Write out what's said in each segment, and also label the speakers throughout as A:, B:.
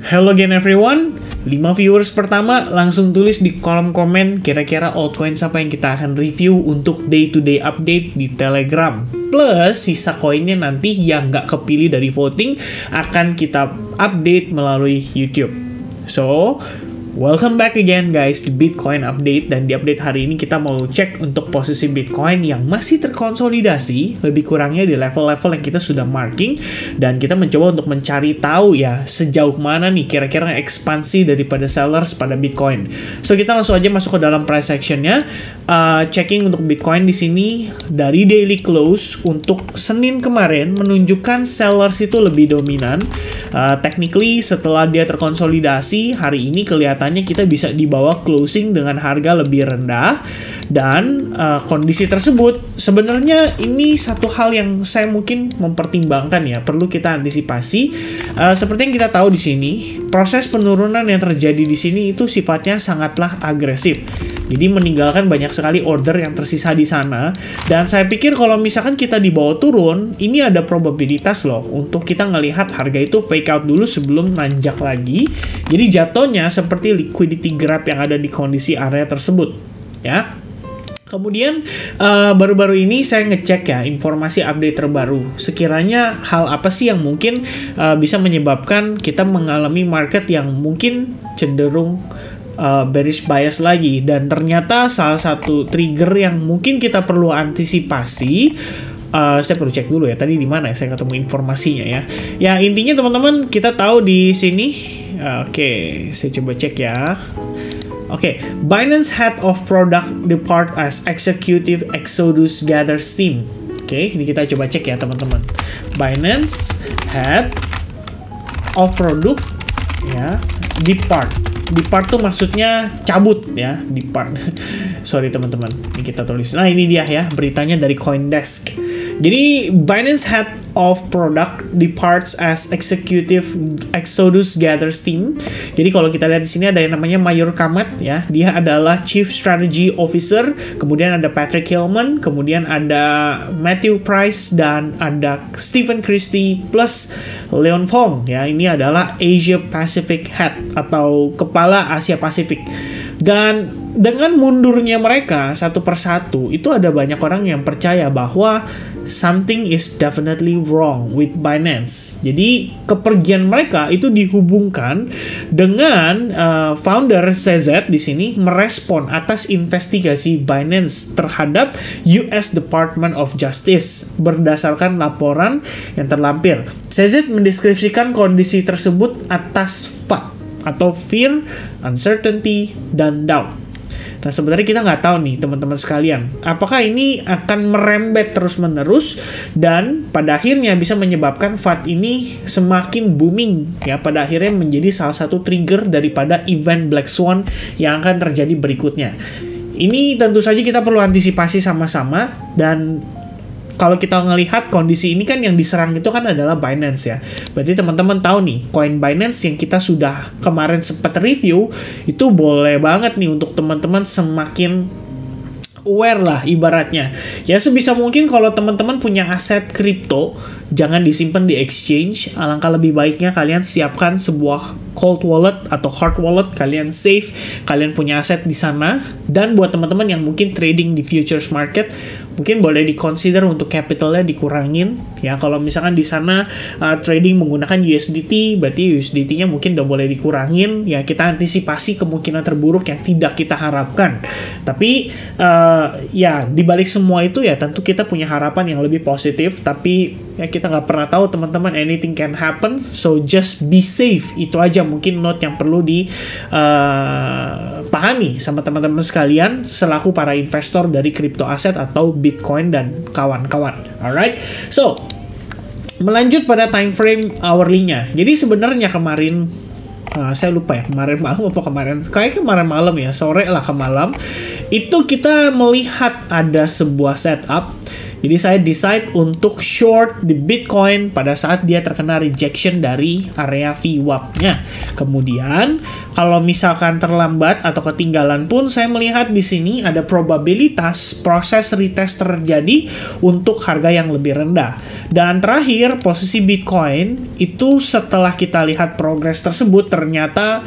A: Hello again everyone. 5 viewers pertama langsung tulis di kolom komen kira-kira altcoin apa yang kita akan review untuk day to day update di Telegram. Plus sisa koinnya nanti yang nggak kepilih dari voting akan kita update melalui YouTube. So, welcome back again guys di Bitcoin Update, dan di update hari ini kita mau cek untuk posisi Bitcoin yang masih terkonsolidasi lebih kurangnya di level-level yang kita sudah marking, dan kita mencoba untuk mencari tahu ya sejauh mana nih kira-kira ekspansi daripada sellers pada Bitcoin. So kita langsung aja masuk ke dalam price actionnya. Checking untuk Bitcoin di sini dari daily close untuk Senin kemarin menunjukkan sellers itu lebih dominan. Technically setelah dia terkonsolidasi hari ini kelihatannya kita bisa di bawah closing dengan harga lebih rendah, dan kondisi tersebut sebenarnya ini satu hal yang saya mungkin mempertimbangkan ya, perlu kita antisipasi. Seperti yang kita tahu di sini, proses penurunan yang terjadi di sini itu sifatnya sangatlah agresif. Jadi meninggalkan banyak sekali order yang tersisa di sana, dan saya pikir kalau misalkan kita dibawa turun, ini ada probabilitas loh untuk kita ngelihat harga itu fake out dulu sebelum nanjak lagi. Jadi jatuhnya seperti liquidity grab yang ada di kondisi area tersebut ya. Kemudian baru-baru ini saya ngecek ya informasi update terbaru. Sekiranya hal apa sih yang mungkin bisa menyebabkan kita mengalami market yang mungkin cenderung bearish bias lagi, dan ternyata salah satu trigger yang mungkin kita perlu antisipasi, saya perlu cek dulu ya tadi di mana ya saya ketemu informasinya ya. Ya intinya teman-teman kita tahu di sini. Oke, saya coba cek ya. Oke, Binance Head of Product depart as Executive Exodus gather steam. Oke, ini kita coba cek ya teman-teman. Binance Head of Product ya depart tuh maksudnya cabut ya, depart. Sorry teman-teman, ini kita tulis. Nah ini dia ya beritanya dari CoinDesk. Jadi Binance Head of Product departs as Executive Exodus gathers team. Jadi kalau kita lihat di sini ada yang namanya Mayur Kamat ya, dia adalah Chief Strategy Officer. Kemudian ada Patrick Hillman, kemudian ada Matthew Price, dan ada Stephen Christie plus Leon Fong ya. Ini adalah Asia Pacific Head atau kepala Asia Pasifik. Dan dengan mundurnya mereka satu persatu, itu ada banyak orang yang percaya bahwa something is definitely wrong with Binance. Jadi kepergian mereka itu dihubungkan dengan founder CZ di sini merespon atas investigasi Binance terhadap US Department of Justice berdasarkan laporan yang terlampir. CZ mendeskripsikan kondisi tersebut atas FUD atau fear, uncertainty, dan doubt. Nah sebenarnya kita nggak tahu nih teman-teman sekalian, apakah ini akan merembet terus-menerus dan pada akhirnya bisa menyebabkan FUD ini semakin booming ya, pada akhirnya menjadi salah satu trigger daripada event Black Swan yang akan terjadi berikutnya. Ini tentu saja kita perlu antisipasi sama-sama, dan kalau kita ngelihat kondisi ini kan yang diserang itu kan adalah Binance ya. Berarti teman-teman tahu nih, koin Binance yang kita sudah kemarin sempat review itu boleh banget nih untuk teman-teman semakin aware lah ibaratnya. Ya sebisa mungkin kalau teman-teman punya aset kripto, jangan disimpan di exchange. Alangkah lebih baiknya kalian siapkan sebuah cold wallet atau hard wallet, kalian save, kalian punya aset di sana. Dan buat teman-teman yang mungkin trading di futures market, mungkin boleh di-consider untuk capitalnya dikurangin ya. Kalau misalkan di sana trading menggunakan USDT, berarti USDT-nya mungkin udah boleh dikurangin ya. Kita antisipasi kemungkinan terburuk yang tidak kita harapkan. Tapi ya dibalik semua itu ya tentu kita punya harapan yang lebih positif. Tapi ya kita nggak pernah tahu teman-teman, anything can happen. So just be safe. Itu aja mungkin note yang perlu dipahami sama teman-teman sekalian selaku para investor dari crypto aset atau Bitcoin dan kawan-kawan. Alright, so melanjut pada time frame hourly-nya. Jadi sebenarnya kemarin saya lupa ya kemarin malam apa kayak kemarin malam ya, sore lah ke malam itu kita melihat ada sebuah setup. Jadi saya decide untuk short di Bitcoin pada saat dia terkena rejection dari area VWAP-nya. Kemudian kalau misalkan terlambat atau ketinggalan pun saya melihat di sini ada probabilitas proses retest terjadi untuk harga yang lebih rendah. Dan terakhir, posisi Bitcoin itu setelah kita lihat progres tersebut ternyata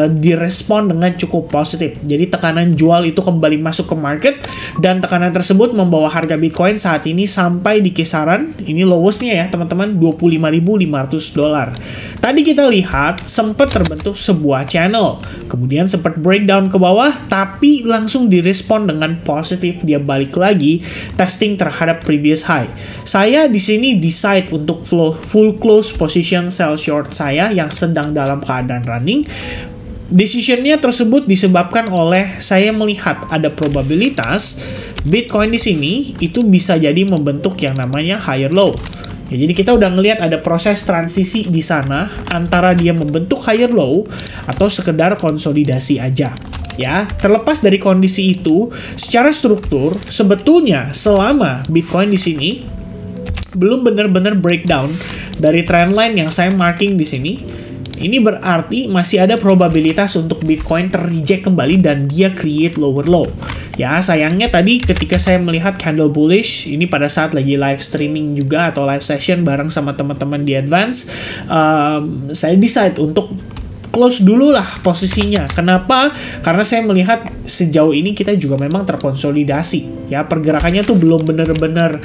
A: direspon dengan cukup positif. Jadi tekanan jual itu kembali masuk ke market dan tekanan tersebut membawa harga Bitcoin saat ini sampai di kisaran, ini lowestnya ya teman-teman, $25.500. Tadi kita lihat sempat terbentuk sebuah channel, kemudian sempat breakdown ke bawah, tapi langsung direspon dengan positif. Dia balik lagi testing terhadap previous high. Saya di sini decide untuk full close position sell short saya yang sedang dalam keadaan running. Decisionnya tersebut disebabkan oleh saya melihat ada probabilitas Bitcoin di sini itu bisa jadi membentuk yang namanya higher low. Ya, jadi kita udah ngelihat ada proses transisi di sana antara dia membentuk higher low atau sekedar konsolidasi aja. Ya, terlepas dari kondisi itu, secara struktur sebetulnya selama Bitcoin di sini belum benar-benar breakdown dari trendline yang saya marking di sini, ini berarti masih ada probabilitas untuk Bitcoin ter-reject kembali dan dia create lower low. Ya, sayangnya tadi ketika saya melihat candle bullish, ini pada saat lagi live streaming juga atau live session bareng sama teman-teman di Advance, saya decide untuk close dulu lah posisinya. Kenapa? Karena saya melihat sejauh ini kita juga memang terkonsolidasi. Ya, pergerakannya tuh belum benar-benar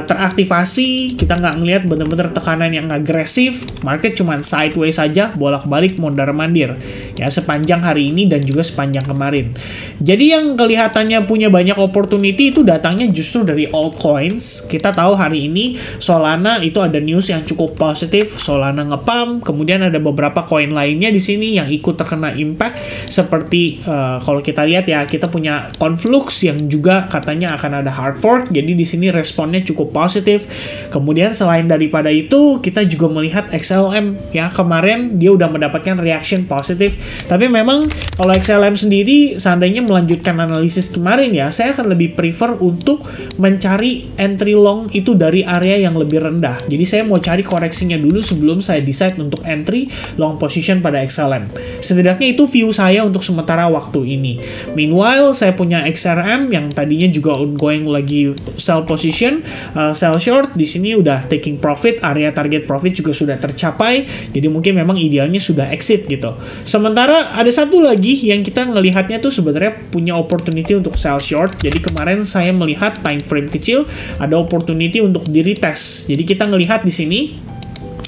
A: teraktivasi. Kita nggak ngelihat benar-benar tekanan yang agresif. Market cuman sideways saja, bolak-balik mondar-mandir. Ya, sepanjang hari ini dan juga sepanjang kemarin. Jadi yang kelihatannya punya banyak opportunity itu datangnya justru dari altcoins. Kita tahu hari ini Solana itu ada news yang cukup positif. Solana nge-pump, kemudian ada beberapa koin lainnya di sini yang ikut terkena impact seperti kalau kita lihat ya, kita punya Conflux yang juga katanya akan ada hard fork. Jadi di sini responnya cukup positif. Kemudian selain daripada itu, kita juga melihat XLM ya, kemarin dia udah mendapatkan reaction positif. Tapi memang kalau XLM sendiri seandainya melanjutkan analisis kemarin ya, saya akan lebih prefer untuk mencari entry long itu dari area yang lebih rendah. Jadi saya mau cari koreksinya dulu sebelum saya decide untuk entry long position pada XLM. Setidaknya itu view saya untuk sementara waktu ini. Meanwhile, saya punya XRM yang tadinya juga ongoing lagi sell position, sell short. Di sini udah taking profit, area target profit juga sudah tercapai. Jadi mungkin memang idealnya sudah exit gitu. Sementara ada satu lagi yang kita ngelihatnya tuh sebenarnya punya opportunity untuk sell short. Jadi kemarin saya melihat time frame kecil ada opportunity untuk di retest. Jadi kita ngelihat di sini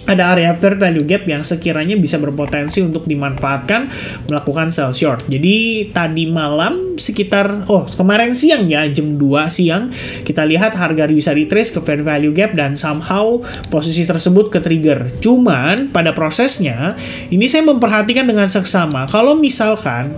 A: ada area after value gap yang sekiranya bisa berpotensi untuk dimanfaatkan melakukan sell short. Jadi tadi malam sekitar, kemarin siang ya, jam 2 siang, kita lihat harga bisa retrace ke fair value gap dan somehow posisi tersebut ke trigger. Cuman pada prosesnya, ini saya memperhatikan dengan seksama. Kalau misalkan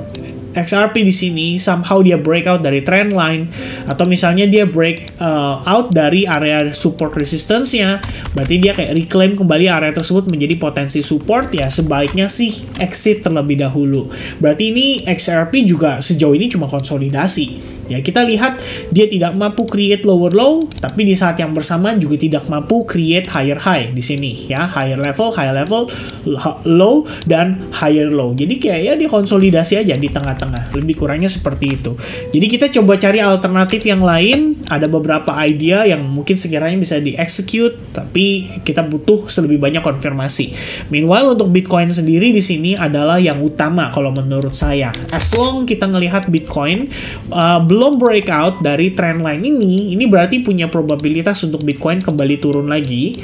A: XRP di sini somehow dia breakout dari trend line atau misalnya dia break out dari area support resistance-nya, berarti dia kayak reclaim kembali area tersebut menjadi potensi support, ya sebaiknya sih exit terlebih dahulu. Berarti ini XRP juga sejauh ini cuma konsolidasi. Ya, kita lihat dia tidak mampu create lower low, tapi di saat yang bersamaan juga tidak mampu create higher high di sini ya, high level, low dan higher low. Jadi kayak ya dia konsolidasi aja di tengah-tengah. Lebih kurangnya seperti itu. Jadi kita coba cari alternatif yang lain. Ada beberapa idea yang mungkin sekiranya bisa di-execute, tapi kita butuh lebih banyak konfirmasi. Meanwhile untuk Bitcoin sendiri di sini adalah yang utama kalau menurut saya. As long kita ngelihat Bitcoin belum breakout dari trendline ini berarti punya probabilitas untuk Bitcoin kembali turun lagi.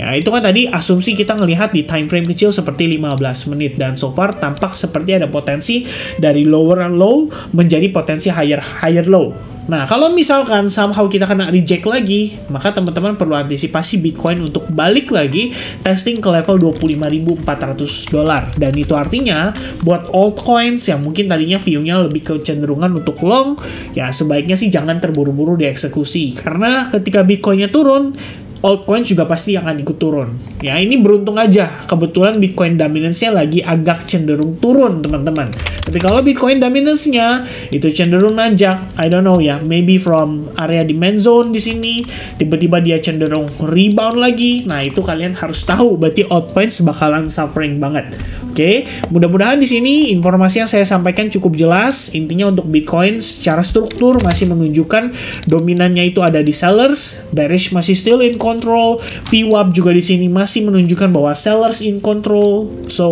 A: Ya, itu kan tadi asumsi kita ngelihat di time frame kecil seperti 15 menit dan so far tampak seperti ada potensi dari lower low menjadi potensi higher low. Nah, kalau misalkan somehow kita kena reject lagi, maka teman-teman perlu antisipasi Bitcoin untuk balik lagi testing ke level $25.400. Dan itu artinya buat altcoins yang mungkin tadinya view-nya lebih kecenderungan untuk long, ya sebaiknya sih jangan terburu-buru dieksekusi. Karena ketika Bitcoin-nya turun, altcoin juga pasti akan ikut turun. Ya, ini beruntung aja. Kebetulan Bitcoin dominance-nya lagi agak cenderung turun, teman-teman. Tapi kalau Bitcoin dominance-nya itu cenderung nanjak, I don't know ya, maybe from area demand zone di sini, tiba-tiba dia cenderung rebound lagi. Nah, itu kalian harus tahu, berarti altcoins bakalan suffering banget. Oke, mudah-mudahan di sini informasi yang saya sampaikan cukup jelas. Intinya untuk Bitcoin secara struktur masih menunjukkan dominannya itu ada di sellers, bearish masih still in control. VWAP juga di sini masih menunjukkan bahwa sellers in control. So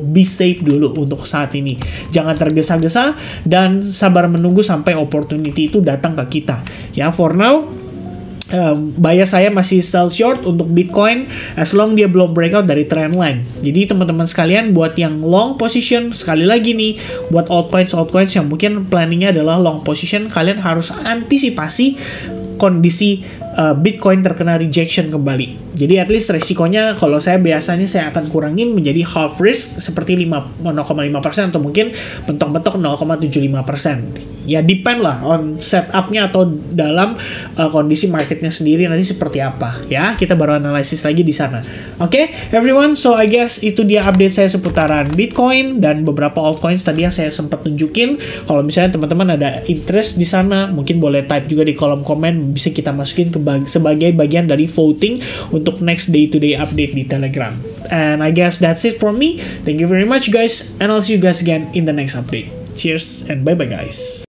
A: be safe dulu untuk saat ini. Jangan tergesa-gesa dan sabar menunggu sampai opportunity itu datang ke kita. Ya, for now bias saya masih sell short untuk Bitcoin as long dia belum breakout dari trend line. Jadi teman-teman sekalian buat yang long position, sekali lagi nih buat altcoins yang mungkin planningnya adalah long position, kalian harus antisipasi kondisi Bitcoin terkena rejection kembali. Jadi at least resikonya kalau saya biasanya saya akan kurangin menjadi half risk seperti 0,5% atau mungkin mentok-mentok 0,75%. Ya depend lah on setupnya atau dalam kondisi marketnya sendiri nanti seperti apa ya, kita baru analisis lagi di sana. Oke, everyone, so I guess itu dia update saya seputaran Bitcoin dan beberapa altcoins tadi yang saya sempat tunjukin. Kalau misalnya teman-teman ada interest di sana, mungkin boleh type juga di kolom komen, bisa kita masukin ke sebagai bagian dari voting untuk next day-to-day update di Telegram. And I guess that's it from me. Thank you very much guys, and I'll see you guys again in the next update. Cheers and bye-bye guys.